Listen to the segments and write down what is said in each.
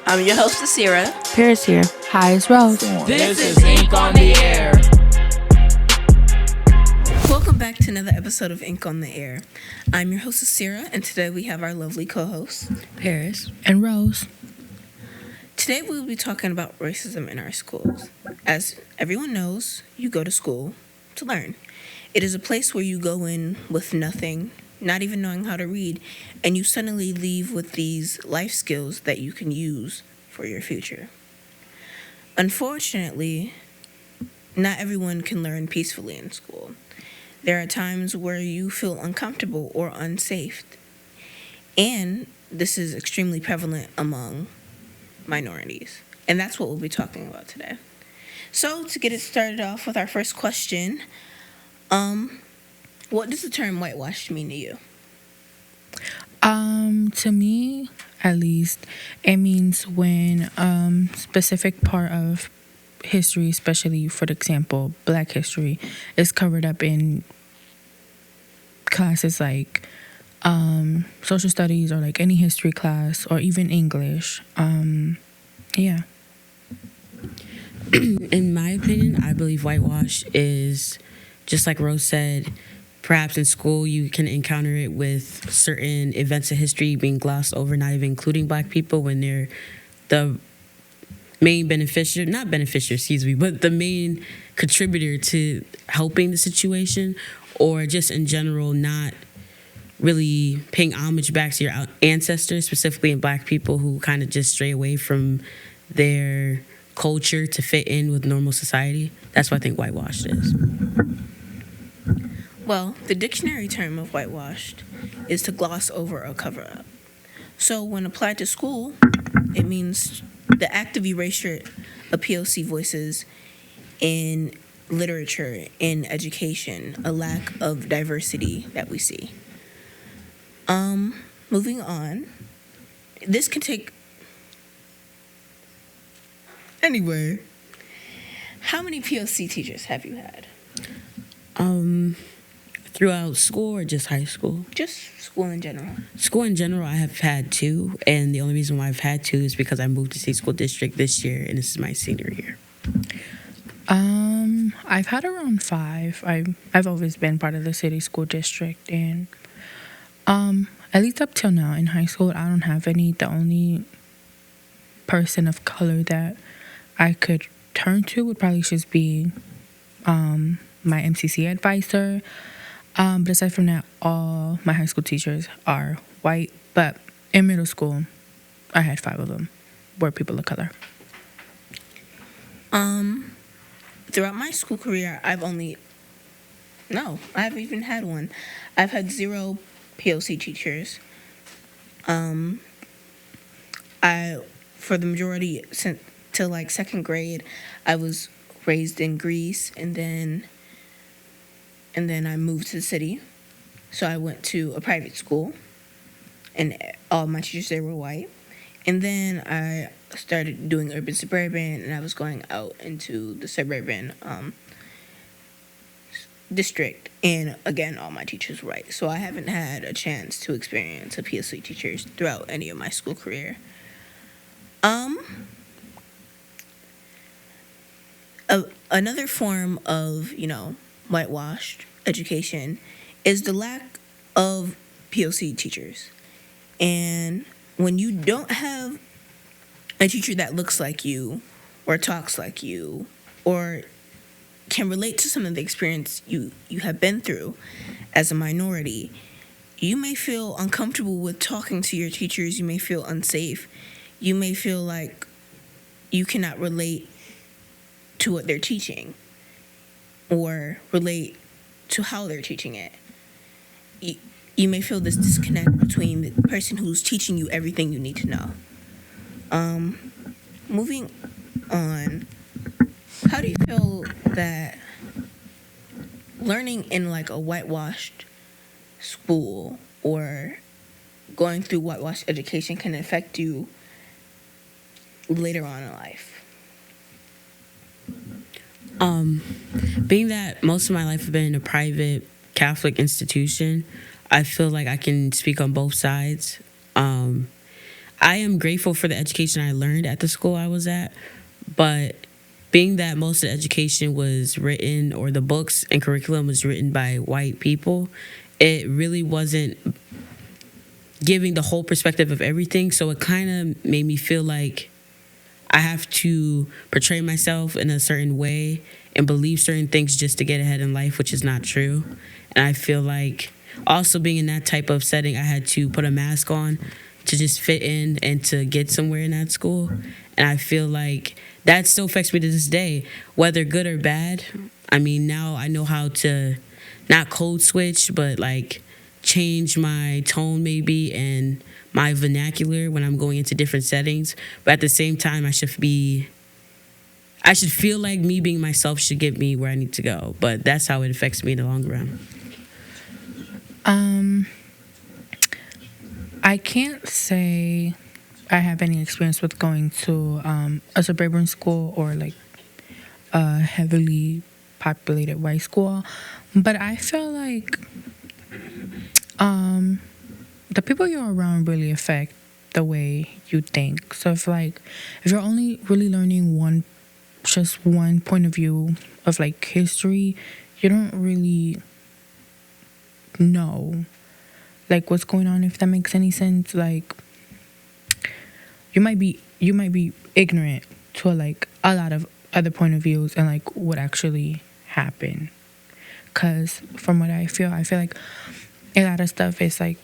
I'm your host, Aasera. Paris here. Hi, it's Rose. This is Ink on the Air. Welcome back to another episode of Ink on the Air. I'm your host, Aasera, and today we have our lovely co-hosts, Paris and Rose. Today we will be talking about racism in our schools. As everyone knows, you go to school to learn. It is a place where you go in with nothing, not even knowing how to read, and you suddenly leave with these life skills that you can use for your future. Unfortunately, not everyone can learn peacefully in school. There are times where you feel uncomfortable or unsafe, and this is extremely prevalent among minorities, and that's what we'll be talking about today. So, to get it started off with our first question, what does the term whitewashed mean to you? To me, at least, it means when specific part of history, especially for example, Black history, is covered up in classes like social studies or like any history class or even English. Yeah. In my opinion, I believe whitewash is, just like Rose said, perhaps in school you can encounter it with certain events of history being glossed over, not even including Black people when they're the main but the main contributor to helping the situation, or just in general not really paying homage back to your ancestors, specifically in Black people who kind of just stray away from their culture to fit in with normal society. That's what I think whitewashed is. Well, the dictionary term of whitewashed is to gloss over or cover up. So when applied to school, it means the active erasure of POC voices in literature, in education, a lack of diversity that we see. Moving on, this can take... Anyway, how many POC teachers have you had? Throughout school or just high school? Just school in general. School in general, I have had 2, and the only reason why I've had 2 is because I moved to State School District this year, and this is my senior year. I've had around 5. I've always been part of the city school district, and at least up till now in high school, I don't have any. The only person of color that I could turn to would probably just be my MCC advisor. But aside from that, all my high school teachers are white. But in middle school, I had 5 of them were people of color. Throughout my school career, I haven't even had one. I've had 0 POC teachers. For the majority, till like 2nd grade, I was raised in Greece, and then I moved to the city. So I went to a private school, and all my teachers there were white. And then I started doing urban suburban, and I was going out into the suburban district, and again, all my teachers were white. So I haven't had a chance to experience a POC teachers throughout any of my school career. Another form of, whitewashed education is the lack of POC teachers. And when you don't have a teacher that looks like you or talks like you or can relate to some of the experience you have been through as a minority, you may feel uncomfortable with talking to your teachers. You may feel unsafe. You may feel like you cannot relate to what they're teaching or relate to how they're teaching it. You may feel this disconnect between the person who's teaching you everything you need to know. Moving on, how do you feel that learning in like a whitewashed school or going through whitewashed education can affect you later on in life? Being that most of my life has been in a private Catholic institution, I feel like I can speak on both sides. I am grateful for the education I learned at the school I was at, but being that most of the education was written, or the books and curriculum was written by white people, it really wasn't giving the whole perspective of everything. So it kind of made me feel like I have to portray myself in a certain way and believe certain things just to get ahead in life, which is not true. And I feel like also being in that type of setting, I had to put a mask on to just fit in and to get somewhere in that school. And I feel like that still affects me to this day, whether good or bad. I mean, now I know how to not code switch, but like change my tone maybe and my vernacular when I'm going into different settings. But at the same time, I should feel like me being myself should get me where I need to go. But that's how it affects me in the long run. I can't say I have any experience with going to a suburban school or like a heavily populated white school, but I feel like the people you're around really affect the way you think. So if you're only really learning just one point of view of like history, you don't really know like what's going on, if that makes any sense. Like you might be ignorant to like a lot of other point of views and like what actually happened. Cause from what I feel like a lot of stuff is like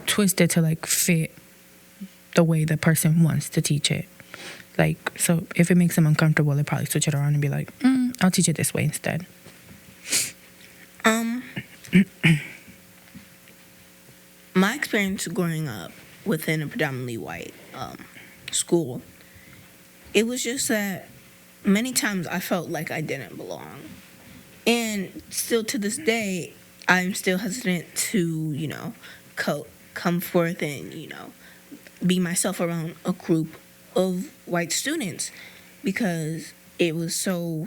twisted to like fit the way the person wants to teach it. Like, so if it makes them uncomfortable, they probably switch it around and be like, I'll teach it this way instead. My experience growing up within a predominantly white school, it was just that many times I felt like I didn't belong. And still to this day, I'm still hesitant to, come forth and, be myself around a group of white students, because it was so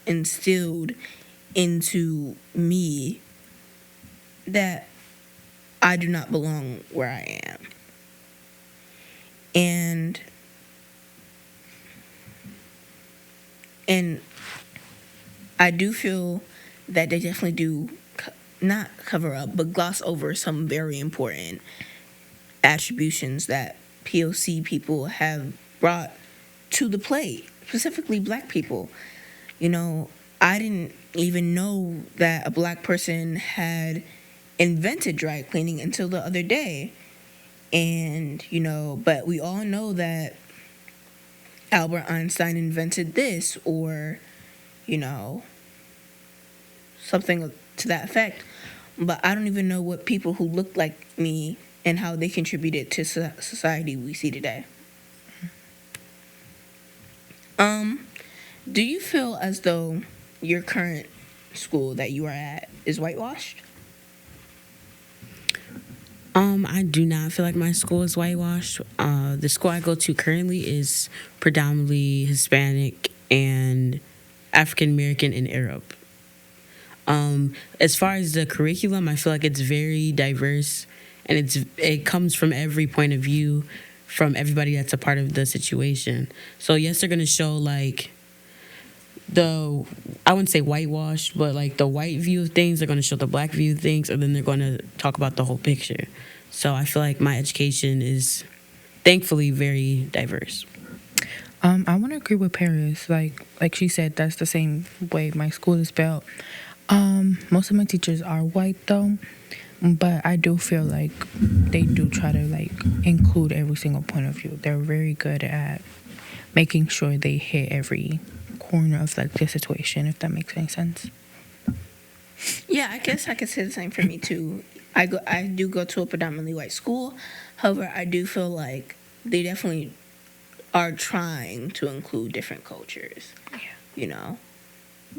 instilled into me that I do not belong where I am. And I do feel that they definitely do not cover up, but gloss over some very important attributions that POC people have brought to the plate, specifically black people. I didn't even know that a black person had invented dry cleaning until the other day. And, but we all know that Albert Einstein invented this, or, something to that effect. But I don't even know what people who looked like me and how they contributed to society we see today. Do you feel as though your current school that you are at is whitewashed? I do not feel like my school is whitewashed. The school I go to currently is predominantly Hispanic and African American and Arab. As far as the curriculum, I feel like it's very diverse, and it comes from every point of view from everybody that's a part of the situation. So yes, they're gonna show like I wouldn't say whitewashed, but like the white view of things. They're gonna show the black view of things, and then they're gonna talk about the whole picture. So I feel like my education is thankfully very diverse. I want to agree with Paris. Like she said, that's the same way my school is built. Most of my teachers are white though, but I do feel like they do try to like include every single point of view. They're very good at making sure they hit every corner of like the situation, if that makes any sense. Yeah, I guess I could say the same for me too. I do go to a predominantly white school. However, I do feel like they definitely are trying to include different cultures. Yeah.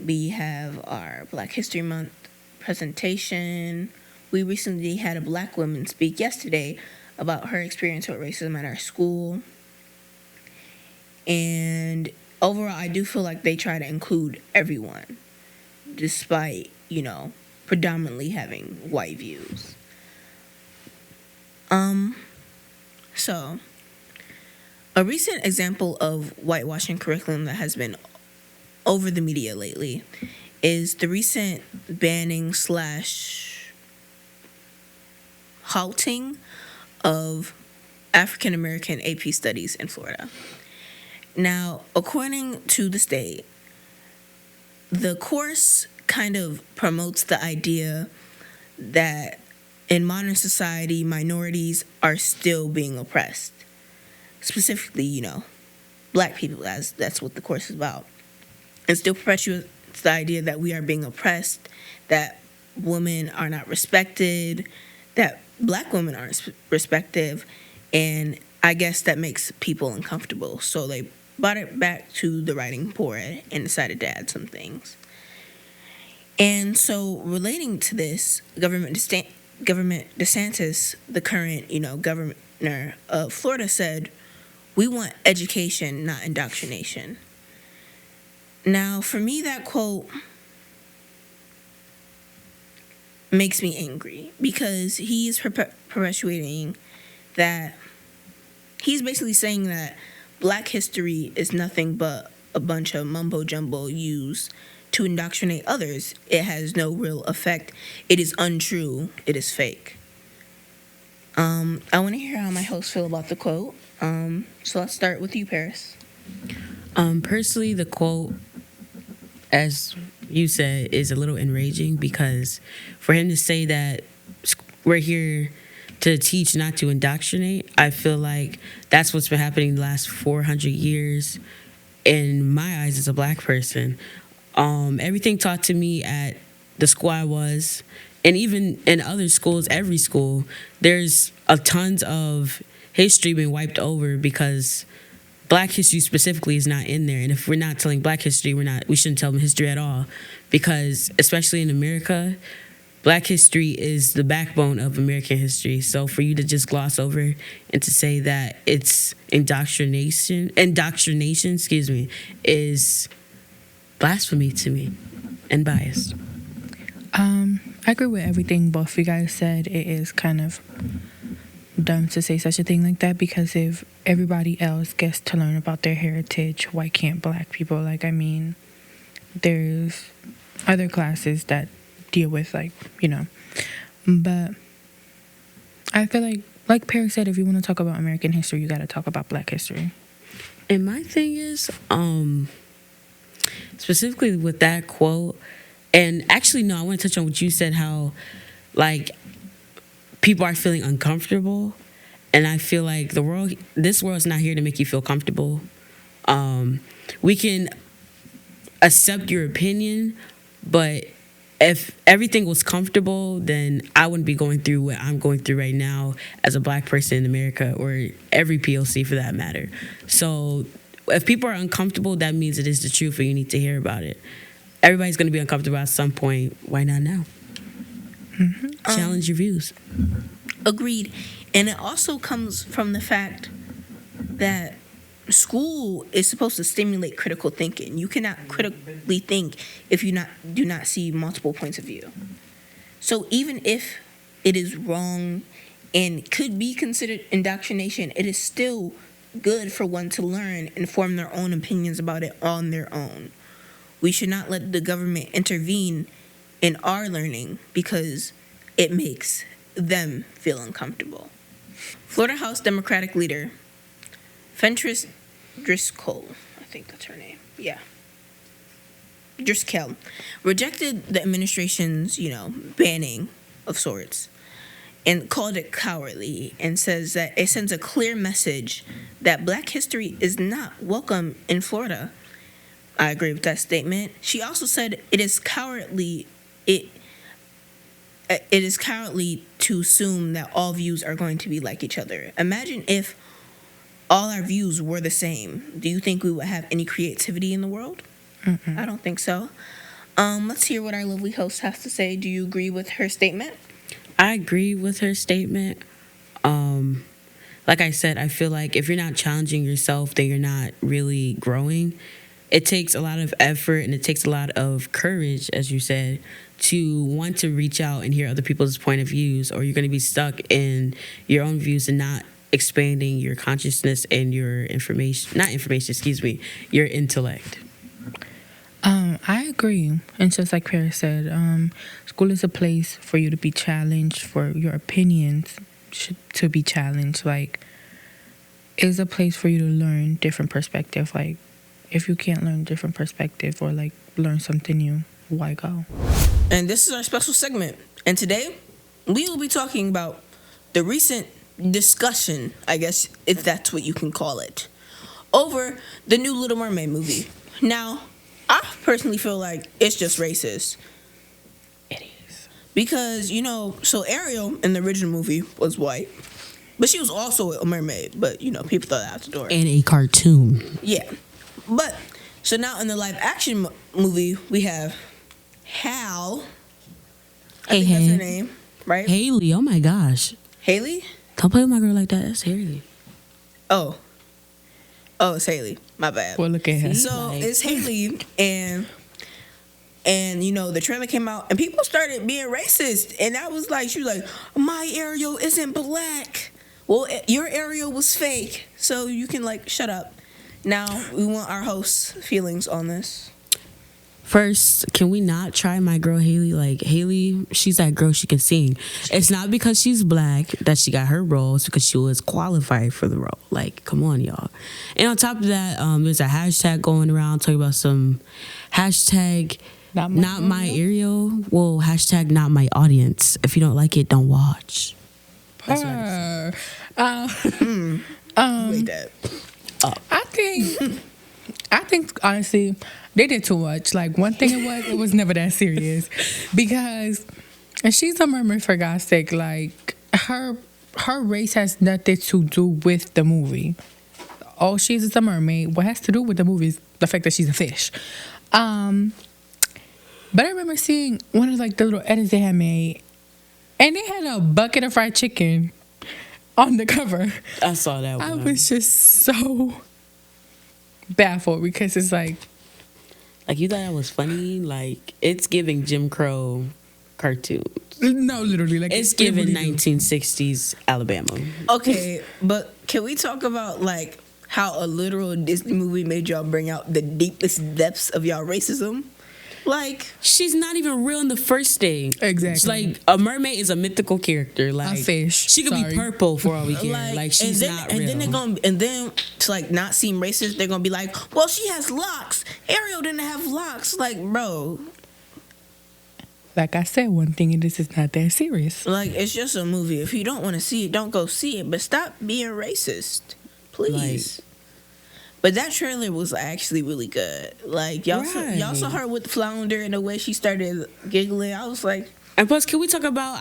We have our Black History Month presentation. We recently had a black woman speak yesterday about her experience with racism at our school. And overall, I do feel like they try to include everyone, despite, predominantly having white views. So, a recent example of whitewashing curriculum that has been over the media lately is the recent banning / halting of African American AP studies in Florida. Now, according to the state, the course kind of promotes the idea that in modern society, minorities are still being oppressed. Specifically, black people, as that's what the course is about. It still perpetuates the idea that we are being oppressed, that women are not respected, that black women aren't respected, and I guess that makes people uncomfortable. So they brought it back to the writing board and decided to add some things. And so relating to this, Governor DeSantis, the current, governor of Florida, said, "We want education, not indoctrination." Now, for me, that quote makes me angry because he is perpetuating that. He's basically saying that black history is nothing but a bunch of mumbo jumbo used to indoctrinate others. It has no real effect. It is untrue. It is fake. I want to hear how my hosts feel about the quote. So let's start with you, Paris. Personally, the quote, as you said, is a little enraging because for him to say that we're here to teach, not to indoctrinate, I feel like that's what's been happening the last 400 years in my eyes as a black person. Everything taught to me at the school I was, and even in other schools, every school, there's tons of history being wiped over because black history specifically is not in there. And if we're not telling black history, we shouldn't tell them history at all, because especially in America, black history is the backbone of American history. So for you to just gloss over and to say that it's indoctrination, is blasphemy to me and biased. I agree with everything both of you guys said. It is kind of dumb to say such a thing like that, because if everybody else gets to learn about their heritage, why can't black people? There's other classes that deal with but I feel like Perry said, if you want to talk about American history, you got to talk about black history. And my thing is, specifically with that quote, and actually, no, I want to touch on what you said, how, people are feeling uncomfortable, and I feel like this world's not here to make you feel comfortable. We can accept your opinion, but if everything was comfortable, then I wouldn't be going through what I'm going through right now as a black person in America, or every POC for that matter. So if people are uncomfortable, that means it is the truth and you need to hear about it. Everybody's going to be uncomfortable at some point. Why not now? Mm-hmm. Challenge your views. Agreed. And it also comes from the fact that school is supposed to stimulate critical thinking. You cannot critically think if you do not see multiple points of view. So even if it is wrong and could be considered indoctrination, it is still good for one to learn and form their own opinions about it on their own. We should not let the government intervene in our learning because it makes them feel uncomfortable. Florida House Democratic leader Fentress Driscoll, I think that's her name. Yeah. Driscoll rejected the administration's, banning of sorts and called it cowardly, and says that it sends a clear message that black history is not welcome in Florida. I agree with that statement. She also said it is cowardly to assume that all views are going to be like each other. Imagine if all our views were the same. Do you think we would have any creativity in the world? Mm-mm. I don't think so. Let's hear what our lovely host has to say. Do you agree with her statement? I agree with her statement. Like I said, I feel like if you're not challenging yourself, then you're not really growing. It takes a lot of effort and it takes a lot of courage, as you said, to want to reach out and hear other people's point of views, or you're going to be stuck in your own views and not expanding your consciousness and your your intellect. I agree. And just like Paris said, school is a place for you to be challenged, for your opinions to be challenged. Like, it's a place for you to learn different perspective. Like, if you can't learn different perspective or like learn something new, why go? And this is our special segment. And today, we will be talking about the recent discussion, I guess, if that's what you can call it, over the new Little Mermaid movie. Now, I personally feel like it's just racist. It is. Because, so Ariel in the original movie was white, but she was also a mermaid. But, people throw that out the door. And a cartoon. Yeah. But, so now in the live action movie, we have Hal. I think that's her name, right? Haley, oh my gosh. Haley? Don't play with my girl like that. That's Haley. Oh, it's Haley. My bad. Well, look at her. So it's Haley, and the trailer came out, and people started being racist, and I was like, she was like, my Ariel isn't black. Well, your Ariel was fake, so you can shut up. Now we want our host's feelings on this. First, can we not try my girl Haley? Like, Haley, she's that girl, she can sing. It's not because she's black that she got her role. It's because she was qualified for the role. Like, come on, y'all. And on top of that, there's a hashtag going around talking about some hashtag not my Ariel. Well, hashtag not my audience. If you don't like it, don't watch. Wait, that. I think honestly, they did too much. Like, one thing it was never that serious, because, and she's a mermaid for God's sake. Like, her race has nothing to do with the movie. All she is a mermaid. What has to do with the movie is the fact that she's a fish. But I remember seeing one of the little edits they had made, and they had a bucket of fried chicken on the cover. I saw that one. I was just so baffled, because it's like you thought that was funny? Like, it's giving Jim Crow cartoons. No, literally, it's giving 1960s Alabama. Okay, but can we talk about how a literal Disney movie made y'all bring out the deepest depths of y'all racism? She's not even real in the first day. Exactly. A mermaid is a mythical character. Like, a fish. She could be purple for all we care. She's not real. And then to not seem racist, they're gonna be like, well, she has locks. Ariel didn't have locks. Bro. Like I said, one thing, and this is not that serious. It's just a movie. If you don't want to see it, don't go see it. But stop being racist, please. But that trailer was actually really good. Y'all saw her with the flounder and the way she started giggling. I was like... And plus, can we talk about...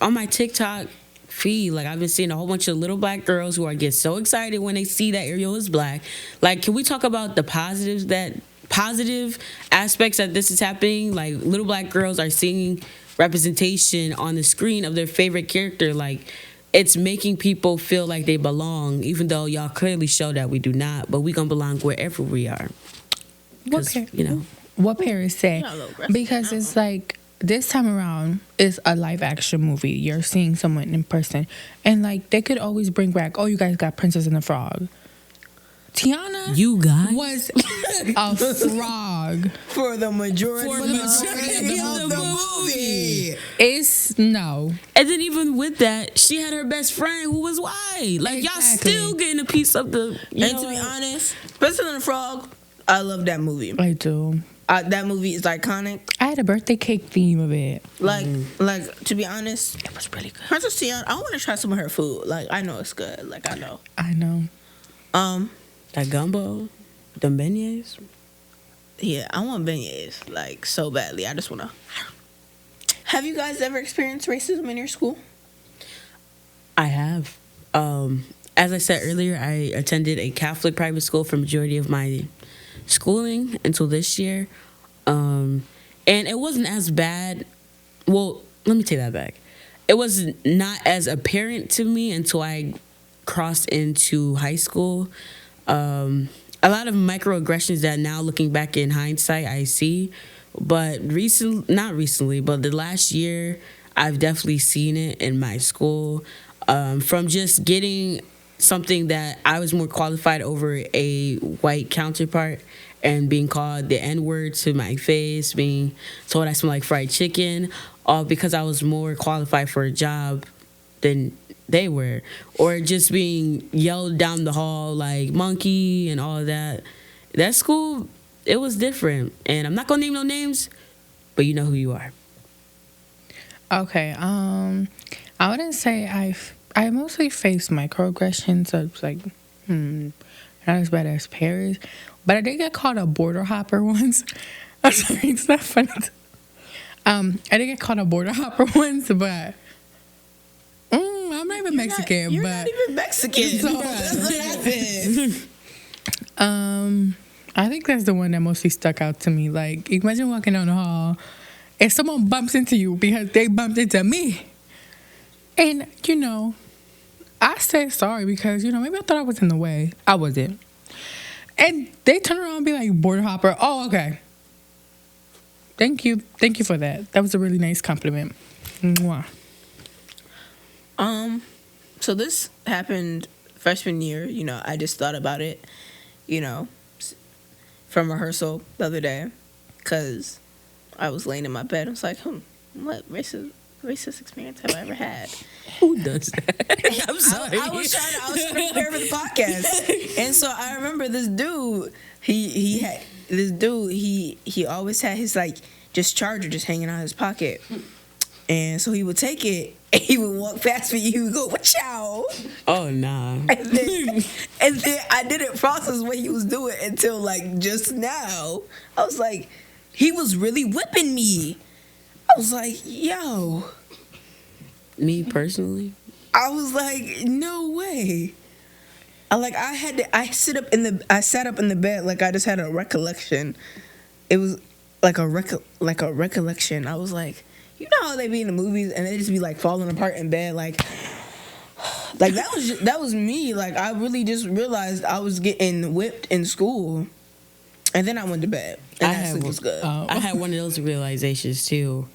on my TikTok feed, I've been seeing a whole bunch of little black girls who get so excited when they see that Ariel is black. Can we talk about the positive aspects that this is happening? Little black girls are seeing representation on the screen of their favorite character. It's making people feel like they belong, even though y'all clearly show that we do not. But we gonna belong wherever we are. What Paris said, because it's this time around is a live action movie. You're seeing someone in person, and they could always bring back, oh, you guys got Princess and the Frog. Tiana, you guys was a frog for the majority of the movie. It's no. And then even with that, she had her best friend who was white. Y'all still getting a piece of the. And to be honest, Princess and the Frog, I love that movie. I do. That movie is iconic. I had a birthday cake theme of it. To be honest, it was really good. Princess Tiana, I want to try some of her food. I know it's good. I know. That gumbo, them beignets. Yeah, I want beignets so badly. I just want to. Have you guys ever experienced racism in your school? I have. As I said earlier, I attended a Catholic private school for majority of my schooling until this year, and it wasn't as bad. Well, let me take that back. It was not as apparent to me until I crossed into high school. A lot of microaggressions that now, looking back in hindsight, I see. But not recently, but the last year, I've definitely seen it in my school. From just getting something that I was more qualified over a white counterpart, and being called the N-word to my face, being told I smell like fried chicken, all because I was more qualified for a job than they were, or just being yelled down the hall like monkey and all of that. That school, it was different, and I'm not gonna name no names, but you know who you are. Okay. I wouldn't say I mostly faced microaggressions. So it's like, not as bad as Paris, but I did get called a border hopper once. I'm sorry, it's not funny. I did get called a border hopper once, but I'm not even Mexican. You're but not even Mexican. So that's what happened. I think that's the one that mostly stuck out to me. Like, imagine walking down the hall and someone bumps into you because they bumped into me. And, I said sorry because, maybe I thought I was in the way. I wasn't. And they turn around and be like, border hopper. Oh, okay. Thank you. Thank you for that. That was a really nice compliment. Mwah. So this happened freshman year. I just thought about it, from rehearsal the other day, because I was laying in my bed. I was like, what racist experience have I ever had? Who does that? I'm sorry. I was trying to prepare for the podcast, and so I remember this dude. He always had his just charger just hanging out of his pocket, and so he would take it and he would walk past me. He would go, "Wachow!" Oh nah. And then I didn't process what he was doing until just now. I was like, he was really whipping me. I was like, yo. Me personally? I was like, no way. I sat up in the bed like I just had a recollection. It was like a recollection. I was like, you know how they be in the movies and they just be falling apart in bed, that was me. I really just realized I was getting whipped in school, and then I went to bed, and that sleep was good. I had one of those realizations too.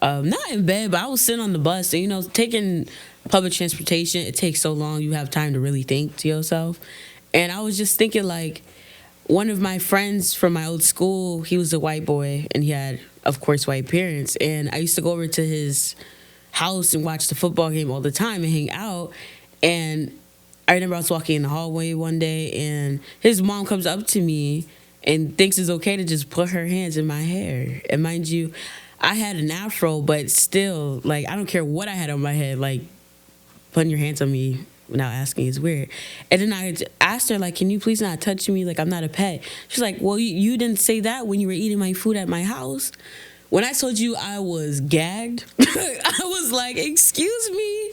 Not in bed, but I was sitting on the bus, and taking public transportation, it takes so long. You have time to really think to yourself, and I was just thinking one of my friends from my old school, he was a white boy, and he had, of course, white parents, and I used to go over to his house and watch the football game all the time and hang out. And I remember I was walking in the hallway one day, and his mom comes up to me and thinks it's okay to just put her hands in my hair. And mind you, I had an afro, but still, I don't care what I had on my head, putting your hands on me without asking is weird. And then I asked her, can you please not touch me? I'm not a pet. She's like, well, you didn't say that when you were eating my food at my house. When I told you I was gagged, I was like, excuse me?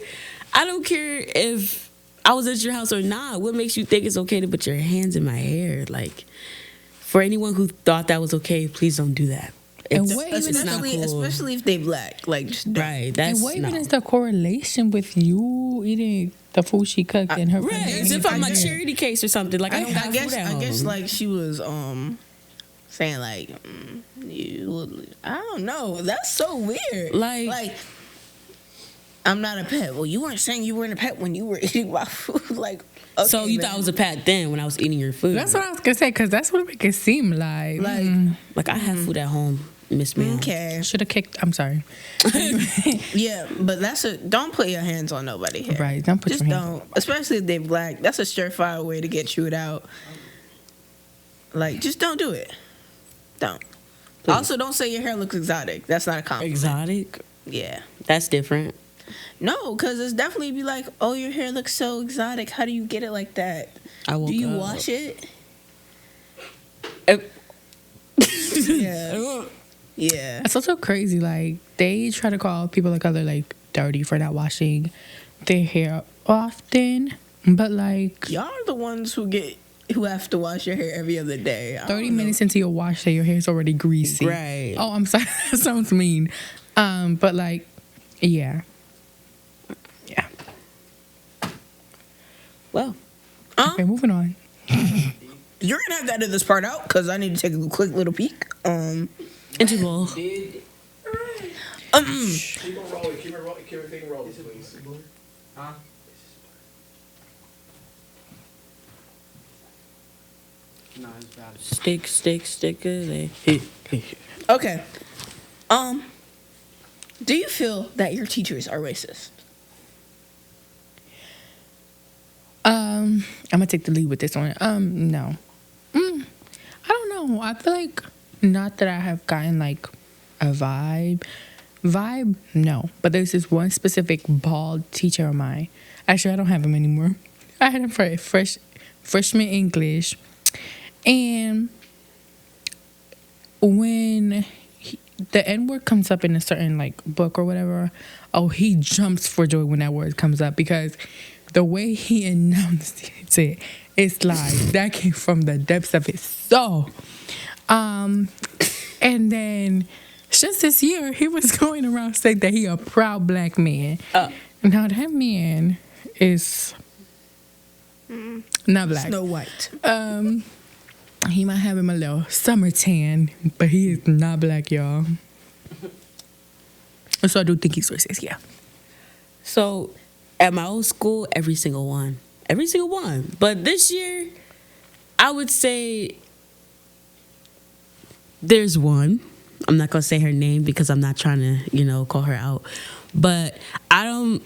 I don't care if I was at your house or not. What makes you think it's okay to put your hands in my hair? For anyone who thought that was okay, please don't do that. It's not cool. Especially if they black. Just don't. Right. And what even is the correlation with you eating the food she cooked in her? Right. As if I'm a charity case or something. I don't have food at home. I guess she was saying you. I don't know. That's so weird. I'm not a pet. Well, you weren't saying you weren't a pet when you were eating my food. Okay, so you thought I was a pet then when I was eating your food? That's what I was gonna say, because that's what it make it seem like. I have food at home, Miss Ma'am. Okay. Should have kicked. I'm sorry. Yeah, but don't put your hands on nobody here. Right. Don't put Just your hands. don't. Especially if they're black. That's a surefire way to get chewed out. Just don't do it. Don't. Please. Also, don't say your hair looks exotic. That's not a compliment. Exotic? Yeah. That's different. No, because it's definitely be like, oh, your hair looks so exotic. How do you get it like that? Do you wash it? Yeah. Yeah. It's also crazy. They try to call people of color dirty for not washing their hair often, but y'all are the ones who have to wash your hair every other day. 30 minutes into your wash day, your hair is already greasy. Right. Oh, I'm sorry. That sounds mean. But yeah. Yeah. Well. Okay, moving on. You're gonna have to edit this part out because I need to take a quick little peek. Interval. Keep everything rolling, please. Huh? Sticker. Okay. Do you feel that your teachers are racist? I'm gonna take the lead with this one. No. I don't know. I feel like not that I have gotten like a vibe. Vibe, no. But there's this one specific bald teacher of mine. Actually, I don't have him anymore. I had him for freshman English, and when the N word comes up in a certain like book or whatever, oh, he jumps for joy when that word comes up because the way he announced it, it's like that came from the depths of his soul. And then just this year, he was going around saying that he a proud black man. Now that man is not black. Snow White. He might have him a little summer tan, but he is not black, y'all. So I do think he's racist, yeah. So at my old school, every single one. But this year, I would say there's one. I'm not gonna say her name because I'm not trying to, call her out. But I don't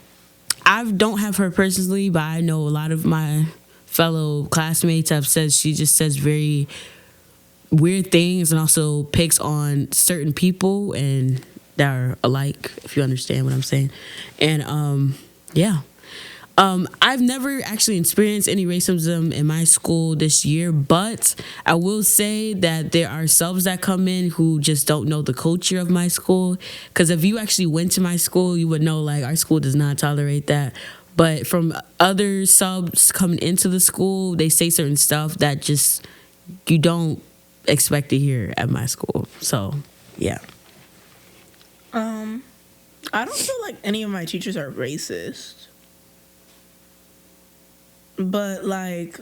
have her personally, but I know a lot of my fellow classmates have said she just says very weird things and also picks on certain people and that are alike, if you understand what I'm saying. And yeah. I've never actually experienced any racism in my school this year, but I will say that there are subs that come in who just don't know the culture of my school. Because if you actually went to my school, you would know, like, our school does not tolerate that. But from other subs coming into the school, they say certain stuff that just you don't expect to hear at my school. So, yeah. I don't feel like any of my teachers are racist. But, like,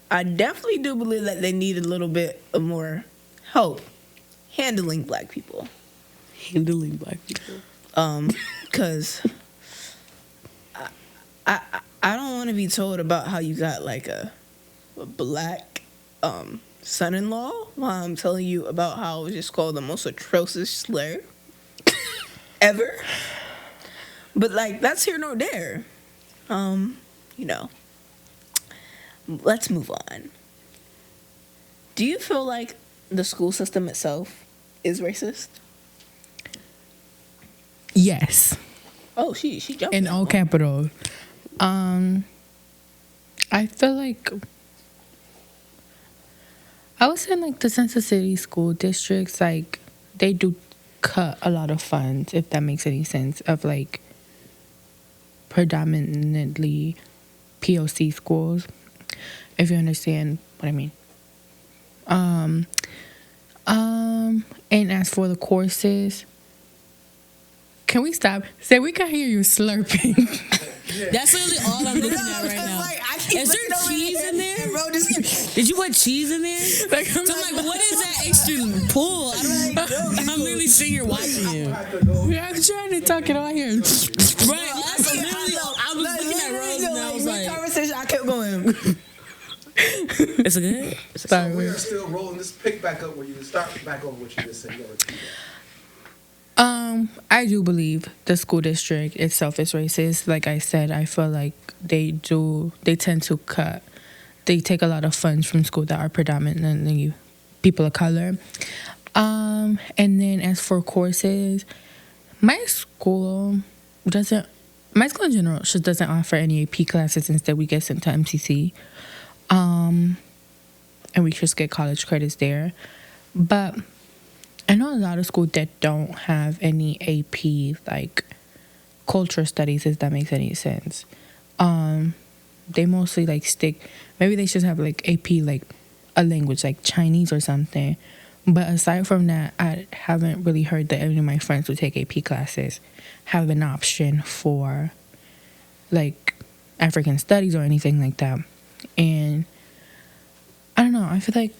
I definitely do believe that they need a little bit of more help handling black people. Because I don't want to be told about how you got, like, a black son-in-law while I'm telling you about how I was just called the most atrocious slur ever. But, like, that's here nor there. Let's move on. Do you feel like the school system itself is racist? Yes. Oh, she jumped In all capitals. I feel like I was in like the Central City school districts, like they do cut a lot of funds, if that makes any sense, of like predominantly POC schools, if you understand what I mean. And as for the courses, can we stop? Say, we can hear you slurping. That's literally all I'm looking at right now. Is there cheese in there? Did you put cheese in there? So I'm like, what is that extra pull? I'm really sitting here watching you. I'm trying to talk it all here. Right, that's literally, I was looking at Rose and I was like, conversation, I kept going. it's good? So we are still rolling this pick back up where you start back over what you just said. You repeat that. I do believe the school district itself is racist. Like I said, I feel like they tend to they take a lot of funds from schools that are predominantly people of color. And then as for courses, my school in general just doesn't offer any AP classes. Instead, we get sent to MCC. And we just get college credits there. But I know a lot of schools that don't have any AP, like, culture studies, if that makes any sense. They mostly, like, maybe they just have, like, AP, like, a language, like Chinese or something. But aside from that, I haven't really heard that any of my friends who take AP classes have an option for, like, African studies or anything like that. And I don't know, I feel like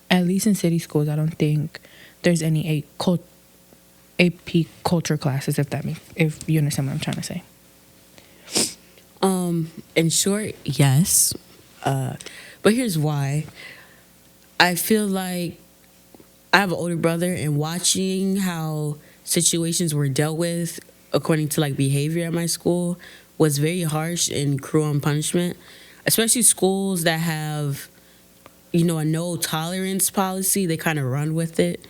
at least in city schools, I don't think there's any AP culture classes, if you understand what I'm trying to say. In short, yes. But here's why. I feel like I have an older brother, and watching how situations were dealt with according to like behavior at my school was very harsh and cruel on punishment, especially schools that have, you know, a no tolerance policy. They kind of run with it.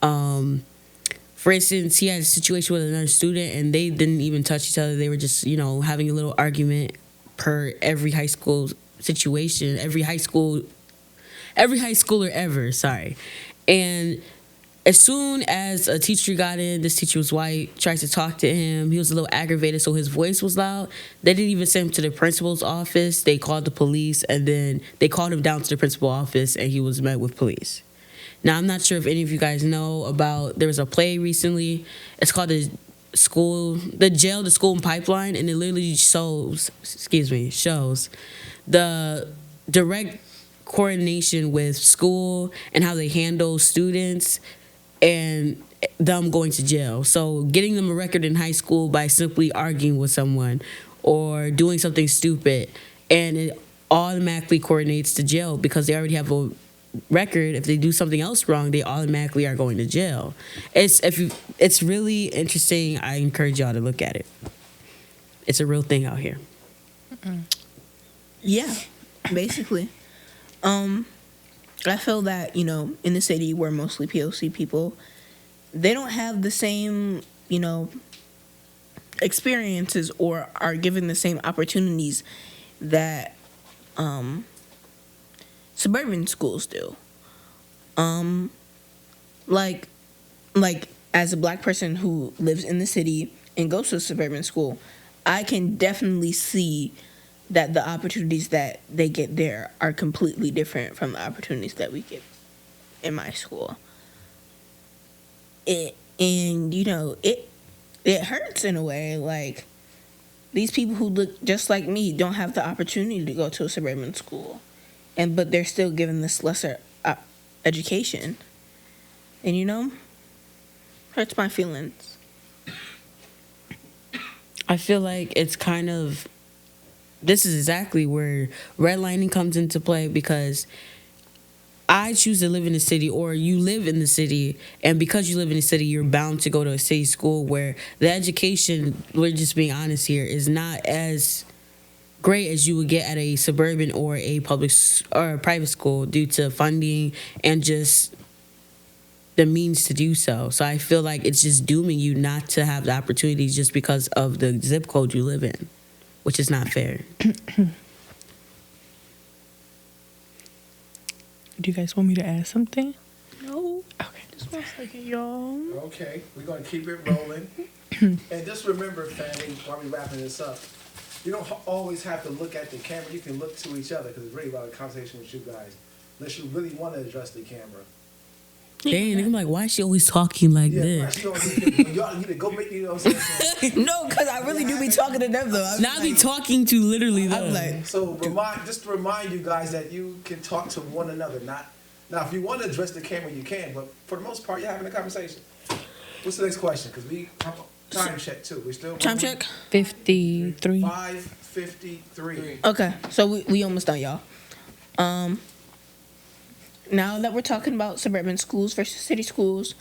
For instance, he had a situation with another student, and they didn't even touch each other. They were just, you know, having a little argument per every high school situation, every high schooler ever. Sorry. And as soon as a teacher got in, this teacher was white, tried to talk to him. He was a little aggravated, so his voice was loud. They didn't even send him to the principal's office. They called the police, and then they called him down to the principal's office, and he was met with police. Now, I'm not sure if any of you guys know about, there was a play recently. It's called the School and Pipeline, and it literally shows the direct coordination with school and how they handle students and them going to jail. So getting them a record in high school by simply arguing with someone or doing something stupid, and it automatically coordinates to jail because they already have a record. If they do something else wrong, they automatically are going to jail. It's really interesting. I encourage y'all to look at it. It's a real thing out here. Yeah, basically. I feel that, you know, in the city we're mostly POC people, they don't have the same, you know, experiences or are given the same opportunities that suburban schools do. Like as a black person who lives in the city and goes to a suburban school, I can definitely see that the opportunities that they get there are completely different from the opportunities that we get in my school. It hurts in a way. Like, these people who look just like me don't have the opportunity to go to a suburban school, but they're still given this lesser education, and, you know, hurts my feelings. I feel like it's kind of, this is exactly where redlining comes into play, because I choose to live in the city, or you live in the city, and because you live in the city, you're bound to go to a city school where the education, we're just being honest here, is not as great as you would get at a suburban or a public or a private school due to funding and just the means to do so. So I feel like it's just dooming you not to have the opportunities just because of the zip code you live in, which is not fair. Do you guys want me to add something? No. Okay, just 1 second, y'all. Okay, we're gonna keep it rolling. And just remember, family, while we wrapping this up, you don't always have to look at the camera. You can look to each other, because it's really about a conversation with you guys, unless you really want to address the camera. Dang, I'm like, why is she always talking like Yeah, this? y'all need to go make, you know what I'm saying? No, because I really do be talking to them, though. Now I be talking to literally them. I'm like, So just to remind you guys that you can talk to one another. Now, if you want to address the camera, you can, but for the most part, you're having a conversation. What's the next question? Because we have a time check too. We still time check. 53. 5:53. Okay, so we almost done, y'all. Now that we're talking about suburban schools versus city schools,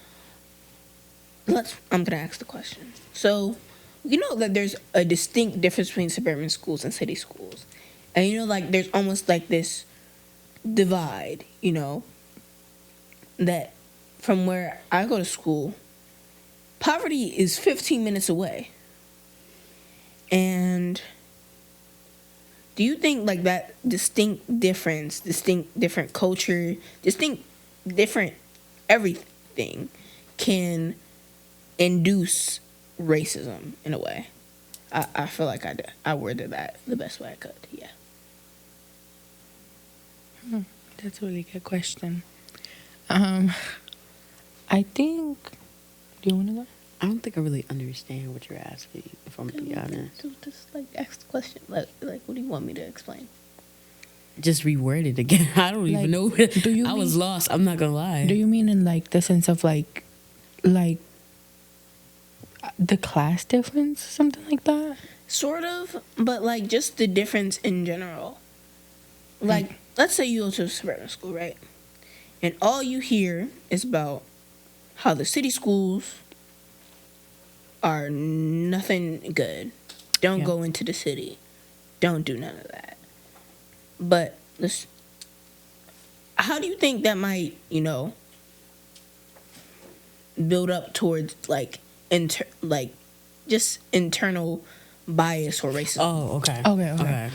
I'm gonna ask the question. So, you know that there's a distinct difference between suburban schools and city schools, and you know, like, there's almost like this divide. You know, that from where I go to school, poverty is 15 minutes away, and do you think, like, that distinct different culture, different everything can induce racism in a way? I feel like I worded that the best way I could, yeah. That's a really good question. I think, do you want to go? I don't think I really understand what you're asking, if I'm to be honest. Just, like, ask the question. Like, what do you want me to explain? Just reword it again. I don't even know. I was lost. I'm not gonna lie. Do you mean in, like, the sense of like the class difference, something like that? Sort of, but, like, just the difference in general. Like let's say you go to a suburban school, right? And all you hear is about how the city schools are nothing good. Don't Yeah. go into the city. Don't do none of that. But this, how do you think that might, build up towards like just internal bias or racism? Oh, okay. Okay.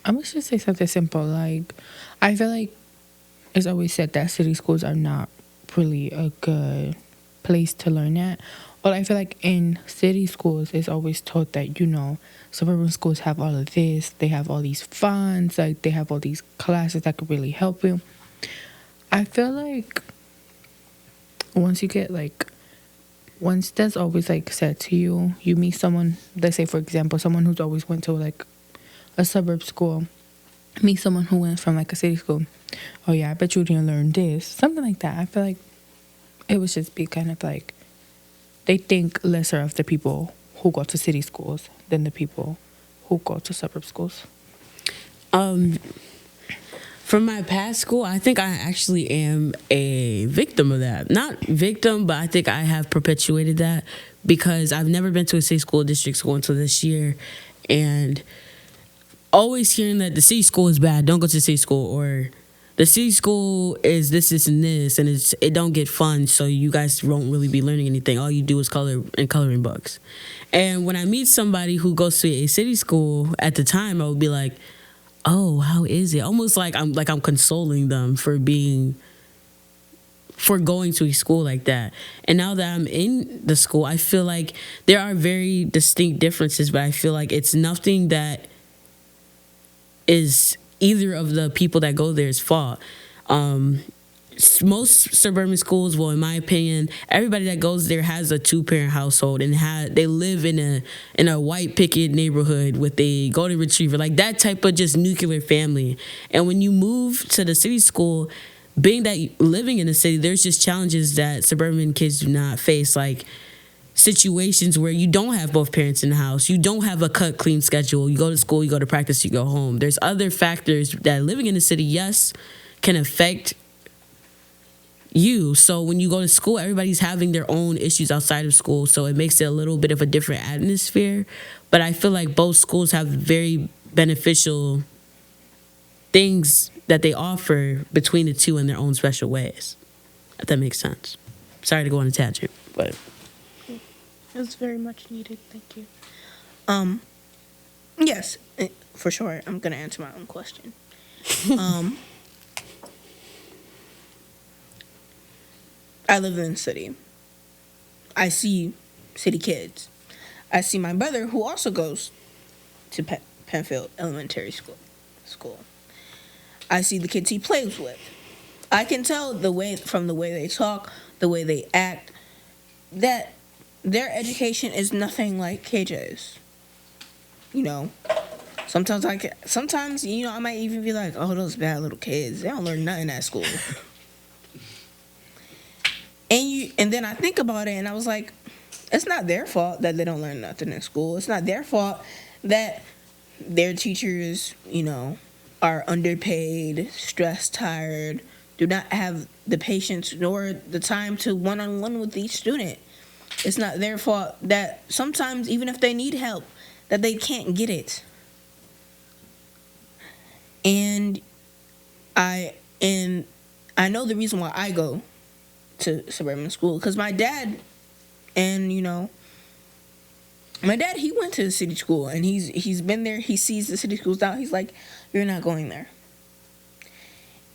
I must just say something simple. Like, I feel like it's always said that city schools are not really a good place to learn at. But I feel like in city schools, it's always taught that, suburban schools have all of this. They have all these funds. Like, they have all these classes that could really help you. I feel like once that's always, like, said to you, you meet someone, let's say, for example, someone who's always went to, like, a suburb school, meet someone who went from, like, a city school. Oh, yeah, I bet you didn't learn this. Something like that. I feel like it would just be kind of like they think lesser of the people who go to city schools than the people who go to suburb schools. From my past school, I think I actually am a victim of that. Not victim, but I think I have perpetuated that because I've never been to a city school district school until this year. And always hearing that the city school is bad, don't go to the city school, or the city school is this, and this, and it don't get funds, so you guys won't really be learning anything. All you do is color in coloring books. And when I meet somebody who goes to a city school, at the time I would be like, oh, how is it? Almost like I'm consoling them for going to a school like that. And now that I'm in the school, I feel like there are very distinct differences, but I feel like it's nothing that is either of the people that go there's fault. Most suburban schools, well, in my opinion, everybody that goes there has a 2-parent household and they live in a white picket neighborhood with a golden retriever, like that type of just nuclear family. And when you move to the city school, being that living in the city, there's just challenges that suburban kids do not face, like situations where you don't have both parents in the house, you don't have a cut clean schedule, you go to school, you go to practice, you go home. There's other factors that living in the city, yes, can affect you. So when you go to school, everybody's having their own issues outside of school, so it makes it a little bit of a different atmosphere. But I feel like both schools have very beneficial things that they offer between the two in their own special ways, if that makes sense. Sorry to go on a tangent, but It's very much needed. Thank you. Yes, for sure. I'm gonna answer my own question. I live in the city. I see city kids. I see my brother who also goes to Penfield Elementary School. I see the kids he plays with. I can tell from the way they talk, the way they act, that their education is nothing like KJ's. Sometimes I might even be like, oh, those bad little kids, they don't learn nothing at school. And then I think about it, and I was like, it's not their fault that they don't learn nothing in school. It's not their fault that their teachers, are underpaid, stressed, tired, do not have the patience nor the time to one-on-one with each student. It's not their fault that sometimes, even if they need help, that they can't get it. And I know the reason why I go to suburban school, because my dad, he went to the city school, and he's been there. He sees the city schools out. He's like, you're not going there.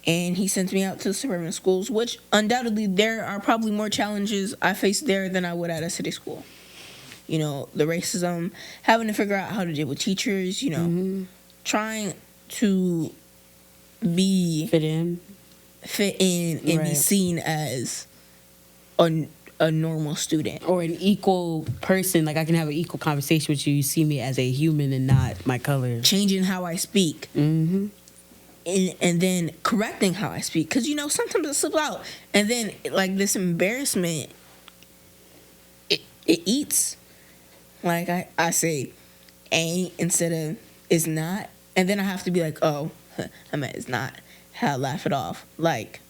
And he sends me out to the suburban schools, which undoubtedly there are probably more challenges I face there than I would at a city school. The racism, having to figure out how to deal with teachers, trying to fit in and right. be seen as a normal student or an equal person. Like I can have an equal conversation with you. You see me as a human and not my color. Changing how I speak, and then correcting how I speak, because sometimes it slips out, and then like this embarrassment, it eats. Like I say, ain't instead of is not, and then I have to be like, oh, I mean, it's not how I laugh it off. Like,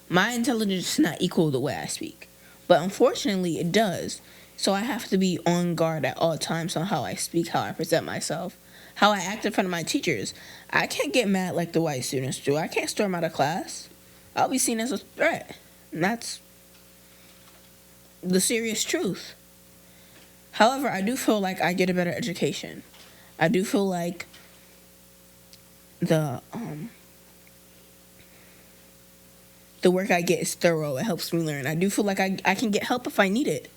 my intelligence is not equal the way I speak. But unfortunately, it does. So I have to be on guard at all times on how I speak, how I present myself, how I act in front of my teachers. I can't get mad like the white students do. I can't storm out of class. I'll be seen as a threat. And that's the serious truth. However, I do feel like I get a better education. I do feel like the work I get is thorough. It helps me learn. I do feel like I can get help if I need it.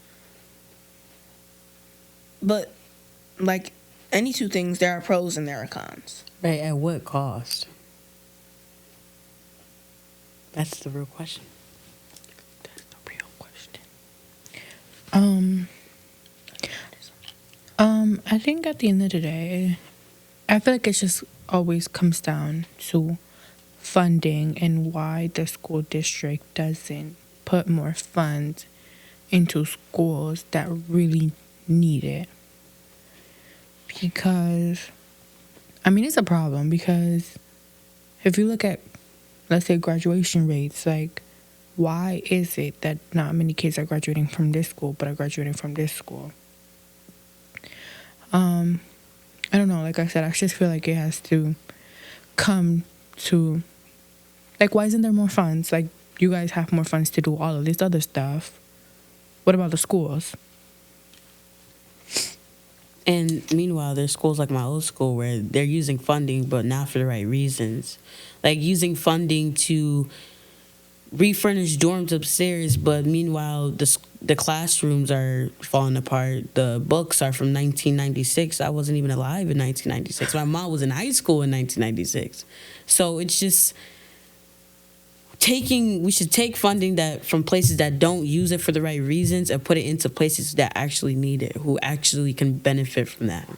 But like any two things, there are pros and there are cons. Right, at what cost? That's the real question. That's the real question. I think at the end of the day, I feel like it just always comes down to funding and why the school district doesn't put more funds into schools that really need it. Because, I mean, it's a problem because if you look at, let's say, graduation rates, like, why is it that not many kids are graduating from this school but are graduating from this school? I don't know, like I said, I just feel like it has to come to, like, why isn't there more funds? Like, you guys have more funds to do all of this other stuff. What about the schools? And meanwhile, there's schools like my old school where they're using funding, but not for the right reasons. Like using funding to refurnish dorms upstairs, but meanwhile, the classrooms are falling apart. The books are from 1996. I wasn't even alive in 1996. My mom was in high school in 1996. So it's just we should take funding that from places that don't use it for the right reasons and put it into places that actually need it, who actually can benefit from that.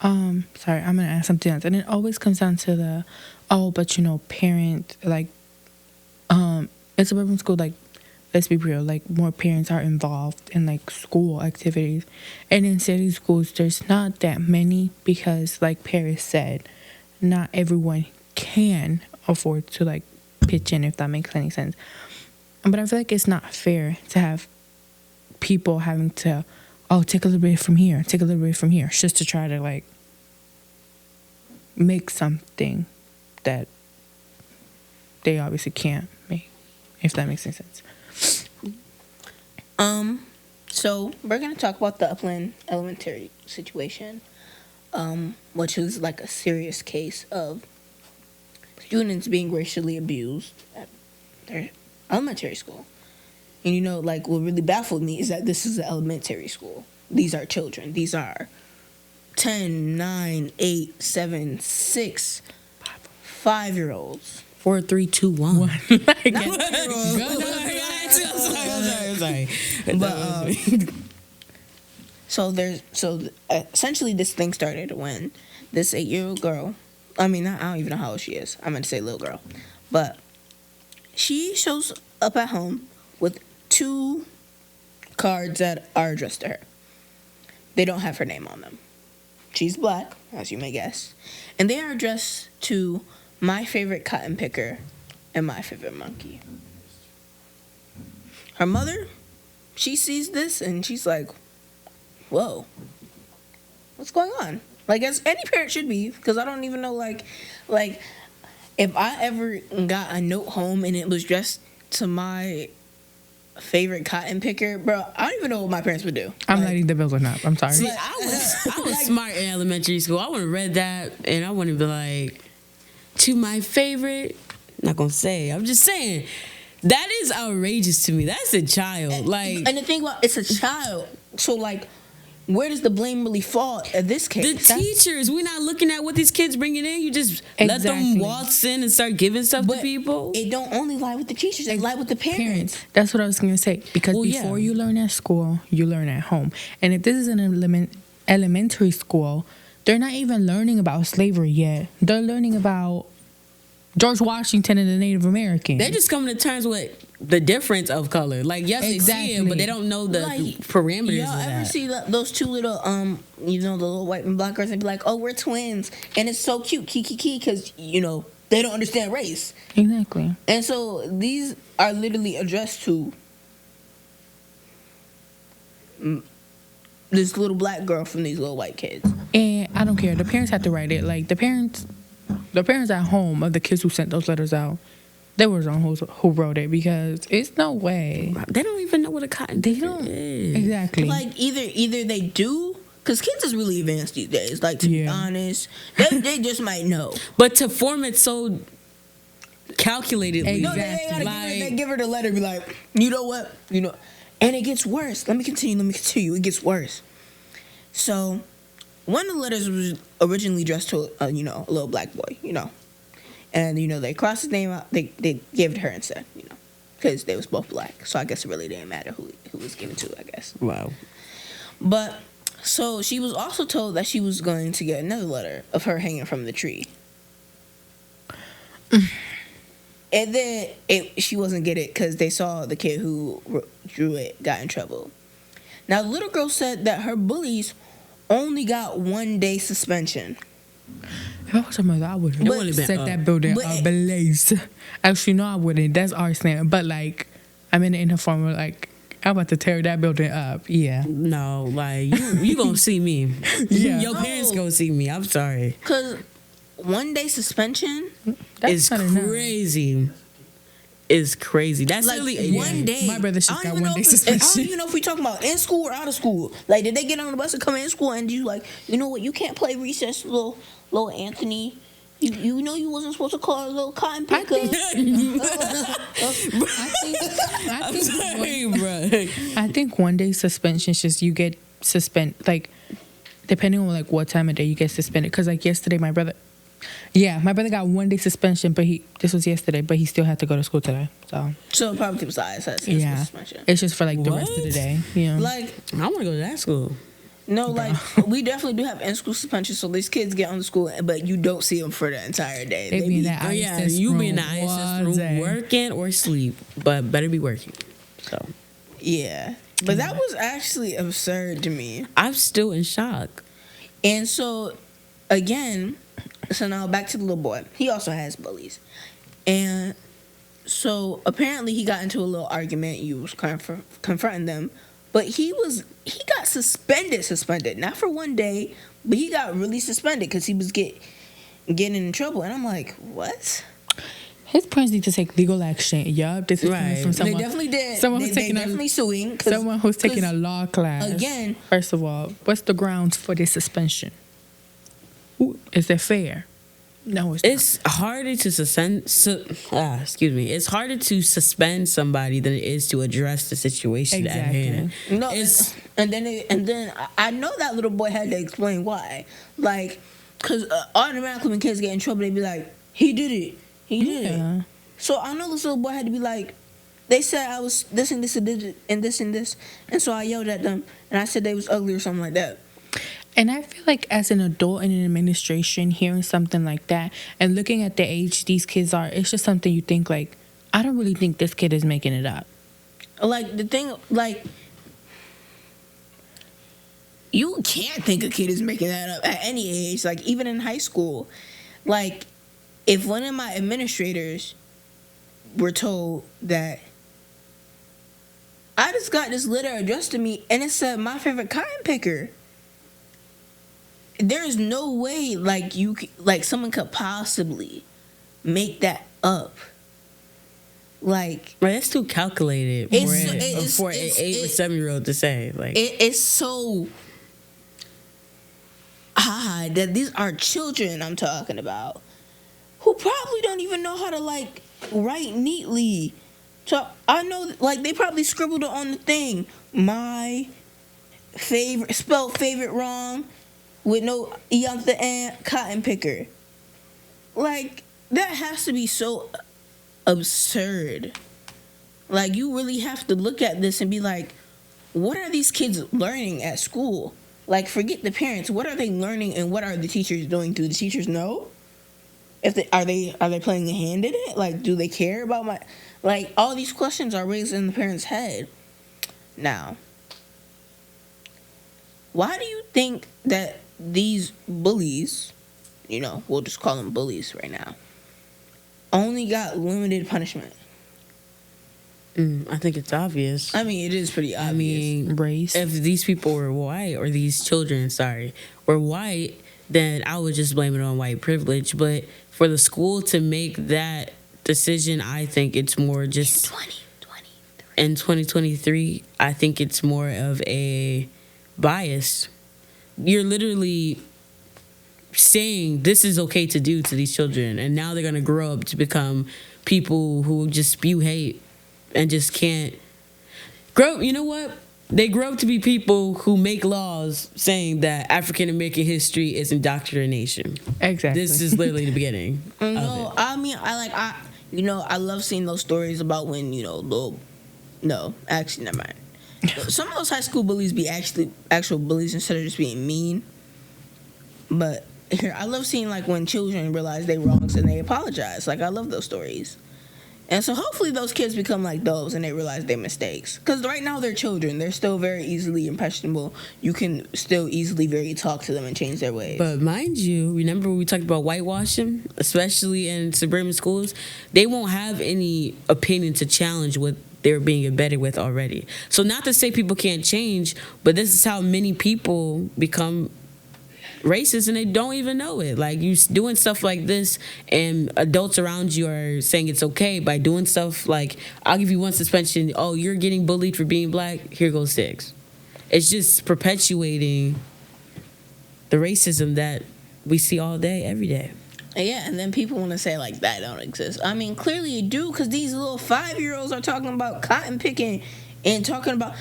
Sorry, I'm gonna ask something else. And it always comes down to parent, like, it's a urban school, like, let's be real, like, more parents are involved in, like, school activities. And in city schools, there's not that many because, like Paris said, not everyone can afford to, like, pitch in, if that makes any sense. But I feel like it's not fair to have people having to, take a little bit from here, take a little bit from here, just to try to, like, make something that they obviously can't make, if that makes any sense. So we're gonna talk about the Upland Elementary situation, which is like a serious case of students being racially abused at their elementary school. And like, what really baffled me is that this is an elementary school. These are children. These are 10, 9, 8, 7, 6, 5-year-olds. 4, 3, 2, 1. Like, Sorry. But so essentially this thing started when this 8-year-old girl, I don't even know how old she is. I meant to say little girl, but she shows up at home with 2 cards that are addressed to her. They don't have her name on them. She's black, as you may guess, and they are addressed to my favorite cotton picker and my favorite monkey. Her mother, she sees this and she's like, whoa, what's going on? Like, as any parent should be, because I don't even know, like if I ever got a note home and it was addressed to my favorite cotton picker, bro, I don't even know what my parents would do. I'm letting the building up. I'm sorry. See, I was smart in elementary school. I would have read that and I wouldn't be like, to my favorite, not gonna say, I'm just saying, that is outrageous to me. That's a child. And the thing about, it's a child, so like, where does the blame really fall in this case? The teachers. We're not looking at what these kids bringing in. You just let them waltz in and start giving stuff to people. It don't only lie with the teachers. It lie with the parents. That's what I was going to say. Because before you learn at school, you learn at home. And if this is an elementary school, they're not even learning about slavery yet. They're learning about George Washington and the Native Americans. They're just coming to terms with the difference of color. Like, yes, they see it, Exactly. but they don't know the Like, parameters y'all of ever that. see those two little you know, the little white and black girls and be like, oh, we're twins, and it's so cute, kiki, because you know they don't understand race, Exactly. and so these are literally addressed to this little black girl from these little white kids. And I don't care. The parents have to write it. Like the parents at home of the kids who sent those letters out, they were the ones who wrote it, because it's no way. They don't even know what a cotton They picker don't is. exactly. Like either they do, because kids is really advanced these days. Like, to be Yeah. honest, they just might know. But to form it so calculatedly, No, they Exactly. gotta they give her the letter. Be like, you know what, you know, and it gets worse. Let me continue. It gets worse. So, one of the letters was originally addressed to a little black boy, you know, and you know they crossed his name out. They gave it to her instead, you know, because they was both black. So I guess it really didn't matter who was given to. I guess. wow. But so she was also told that she was going to get another letter of her hanging from the tree. And then she wasn't get it because they saw the kid who drew it got in trouble. Now the little girl said that her bullies only got 1 day suspension. If I was her mother, I would have But- set that building but- ablaze. Actually, no, I wouldn't. That's arson. But like, I'm in the form of like, I'm about to tear that building up. Yeah. No, like you gonna see me. Yeah. Your parents No. gonna see me. I'm sorry. Because 1 day suspension, That's It's not enough. crazy. It's crazy. That's like really 1 day. My brother just I don't got even 1 know day if it's- suspension. I don't even know if we talking about in school or out of school. Like, did they get on the bus and come in school and you like, you know what, you can't play recess, little Anthony. You know you wasn't supposed to call a little cotton I picker. I I'm think sorry, bro. I think 1 day suspension is just you get suspended, like depending on like what time of day you get suspended. Because like yesterday, my brother got 1 day suspension, but this was yesterday, but he still had to go to school today. So So probably was ISS. yeah, Suspension. it's just for like the rest of the What? day. Yeah, Like, I want to go to that school. no, like we definitely do have in school suspension. So these kids get on the school, but you don't see them for the entire day. they be in that Oh yeah, ISS you be in the room ISS all room day. working or sleep, but better be working. So Yeah, but that was actually absurd to me. I'm still in shock. And so, again, so now back to the little boy. He also has bullies. And so apparently he got into a little argument. You was confronting them. But he got suspended. Not for 1 day, but he got really suspended because he was getting in trouble. And I'm like, what? His parents need to take legal action. Yup, this is coming Right. from someone. They definitely did. Someone they who's taking definitely suing. 'cause- someone who's taking a 'cause, law class. again- First of all, what's the grounds for this suspension? Is it fair? No, it's It's harder to It's harder to suspend somebody than it is to address the situation at hand. No, It's and then I know that little boy had to explain why, like, because automatically when kids get in trouble, they be like, "He did it, he did Yeah. it." So I know this little boy had to be like, they said I was this and this and this and this, and so I yelled at them and I said they was ugly or something like that. And I feel like as an adult in an administration, hearing something like that and looking at the age these kids are, it's just something you think like, I don't really think this kid is making it up. Like the thing, like. You can't think a kid is making that up at any age, like even in high school. Like, if one of my administrators were told that I just got this letter addressed to me and it said my favorite cotton picker, there is no way like someone could possibly make that up. Like, right, that's too calculated for an 8 or 7-year-old to say. Like it's so odd that these are children I'm talking about who probably don't even know how to like write neatly. So I know like they probably scribbled it on the thing. My favorite spelled favorite wrong with no E on the end, cotton picker. Like that has to be so absurd. Like you really have to look at this and be like, what are these kids learning at school? Like forget the parents. What are they learning and what are the teachers doing? Do the teachers know? If they are they playing a hand in it? Like, do they care about my, like, all these questions are raised in the parent's head. Now, why do you think that these bullies, we'll just call them bullies right now, only got limited punishment? I think it's obvious. I mean, it is pretty obvious. I mean, Race. if these people were white, or these children, were white, then I would just blame it on white privilege. But for the school to make that decision, I think it's more just in 2023. I think it's more of a bias. You're literally saying this is okay to do to these children, and now they're gonna grow up to become people who just spew hate and just can't grow. You know what? They grow up to be people who make laws saying that African American history is indoctrination. Exactly. This is literally the beginning. No, I mean, I love seeing those stories about when, no, actually, never mind. Some of those high school bullies be actual bullies instead of just being mean. But here, I love seeing, like, when children realize they wrongs and they apologize. Like, I love those stories. And so hopefully those kids become like those and they realize their mistakes. Because right now they're children. They're still very easily impressionable. You can still easily very talk to them and change their ways. But mind you, remember when we talked about whitewashing, especially in suburban schools? They won't have any opinion to challenge what they're being embedded with already. So not to say people can't change, but this is how many people become racist and they don't even know it. Like, you doing stuff like this and adults around you are saying it's okay by doing stuff like, I'll give you one suspension. Oh, you're getting bullied for being black, here goes 6. It's just perpetuating the racism that we see all day, every day. Yeah, and then people want to say, like, that don't exist. I mean, clearly you do, because these little 5-year-olds are talking about cotton picking and talking about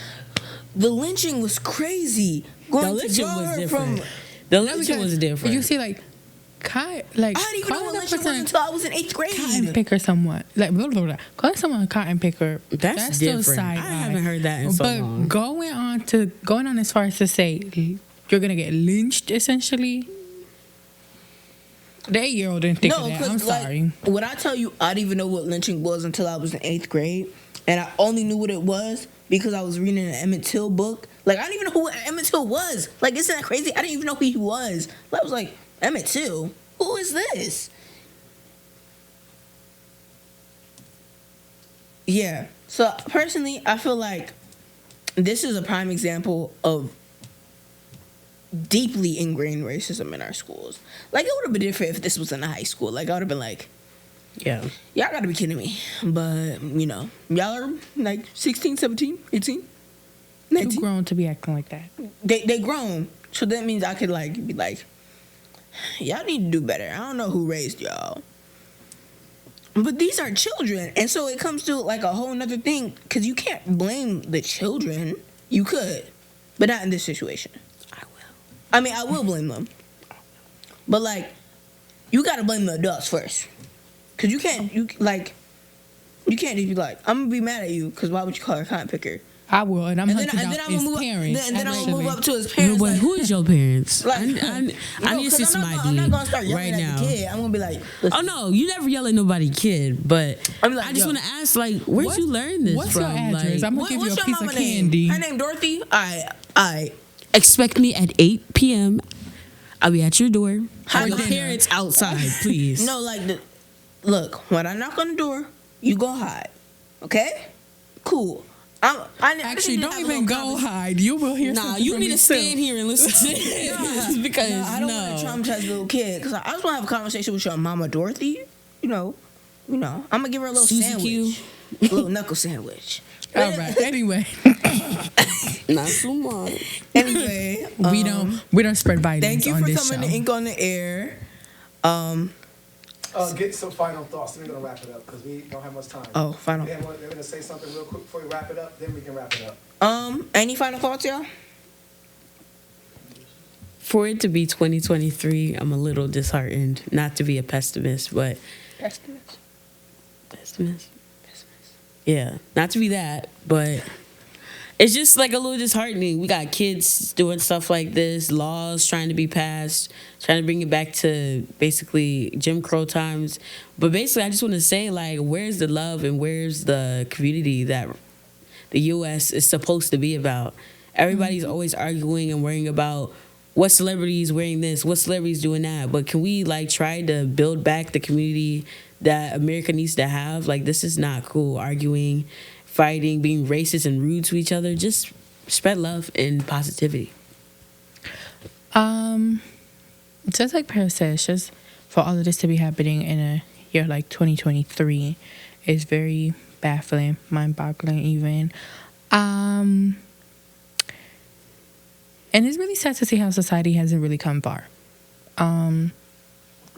the lynching was crazy. The lynching was different. The lynching was different. You see, like, I didn't even know what lynching was until I was in 8th grade. Cotton picker, somewhat like blah, blah, blah. Calling someone a cotton picker, that's different. Still side. I haven't heard that in so long. But going on as far as to say you're gonna get lynched, essentially. The 8-year-old didn't think of that. I'm sorry. Like, when I tell you, I didn't even know what lynching was until I was in 8th grade, and I only knew what it was because I was reading an Emmett Till book. Like, I didn't even know who Emmett Till was. Like, isn't that crazy? I didn't even know who he was. I was like, Emmett Till? Who is this? Yeah. So, personally, I feel like this is a prime example of deeply ingrained racism in our schools. Like, it would have been different if this was in a high school. Like, I would have been like, yeah, y'all gotta be kidding me. But, y'all are like 16, 17, 18, 19. Too grown to be acting like that. They grown. So that means I could, like, be like, y'all need to do better. I don't know who raised y'all. But these are children. And so it comes to, like, a whole nother thing. Because you can't blame the children. You could. But not in this situation. I mean, I will blame them. But, like, you gotta blame the adults first. Because you can't just be like, I'm gonna be mad at you because why would you call her a cotton picker? I will, and I'm hunting down his parents. And then I'm gonna move up to his parents. But who is your parents? Like, I need to see somebody I'm not gonna start yelling right at now. the kid. I'm gonna be like, oh no, you never yell at nobody kid, but I'm like, I just want to ask, like, where'd you learn this what's from? Your address? Like, I'm gonna give you a piece of name? candy. Her name Dorothy. I expect me at 8 p.m. I'll be at your door. Hi, Your parents outside, please. No, like, look, when I knock on the door, you go hide. Okay? Cool. Actually, don't even go hide. You will hear something. You from need me to stand here and listen to this because I don't want to traumatize the little kid because I just want to have a conversation with your mama Dorothy. You know, I'm gonna give her a little sandwich, a little knuckle sandwich. All right. Anyway, not so much. Anyway, we don't spread violence. Thank you on for this coming show. to Ink on the Air. Get some final thoughts. Then we're gonna wrap it up because we don't have much time. Oh, final. They're gonna say something real quick before we wrap it up. Then we can wrap it up. Any final thoughts, y'all? For it to be 2023, I'm a little disheartened. Not to be a pessimist, but pessimist. Yeah, not to be that, but it's just like a little disheartening. We got kids doing stuff like this, laws trying to be passed, trying to bring it back to basically Jim Crow times. But basically, I just want to say, like, where's the love and where's the community that the U.S. is supposed to be about? Everybody's always arguing and worrying about what celebrities wearing this, what celebrities doing that. But can we, like, try to build back the community that America needs to have? Like, this is not cool. Arguing, fighting, being racist and rude to each other. Just spread love and positivity. Just like Paris says, just for all of this to be happening in a year like 2023 is very baffling, mind-boggling even. And it's really sad to see how society hasn't really come far.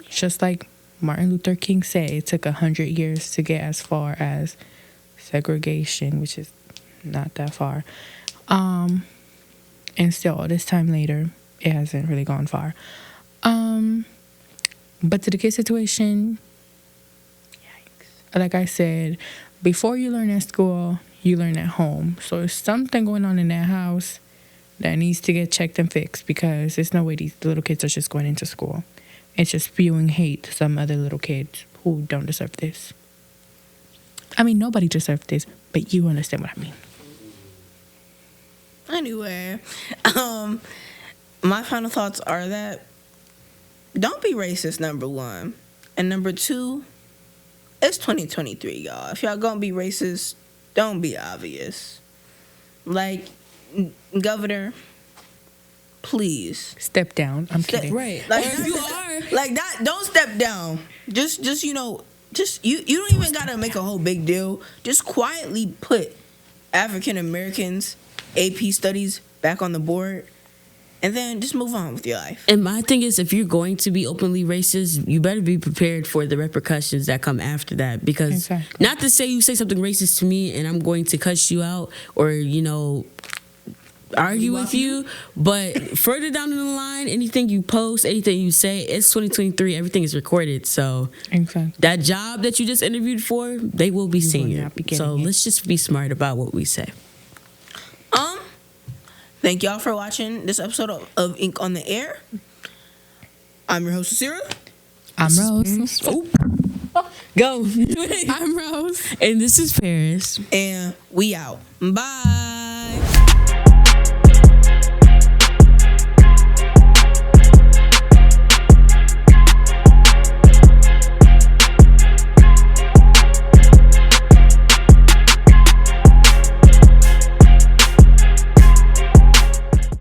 Just like Martin Luther King said, it took 100 years to get as far as segregation, which is not that far. And still, all this time later, it hasn't really gone far. But to the kid situation, yikes. Like I said, before you learn at school, you learn at home. So there's something going on in that house that needs to get checked and fixed, because there's no way these little kids are just going into school and just spewing hate to some other little kids who don't deserve this. I mean, nobody deserves this, but you understand what I mean. Anyway, my final thoughts are that don't be racist, number one. And number two, it's 2023, y'all. If y'all gonna be racist, don't be obvious. Like, Governor, please. Step down. I'm kidding. Right. Like, Or if you are. Like, that, don't step down. Just you know, just you don't even gotta make a whole big deal. Just quietly put African Americans AP studies back on the board, and then just move on with your life. And my thing is, if you're going to be openly racist, you better be prepared for the repercussions that come after that. Because Exactly. not to say you say something racist to me and I'm going to cuss you out or, you know, argue with you, but further down the line, anything you post, anything you say, it's 2023, everything is recorded. So Exactly. that job that you just interviewed for, they will be seeing will it. not be getting So it. let's just be smart about what we say. Thank y'all for watching this episode of Ink on the Air. I'm your host, Aasera. I'm Rose. Go. I'm Rose. And this is Paris. And we out. Bye.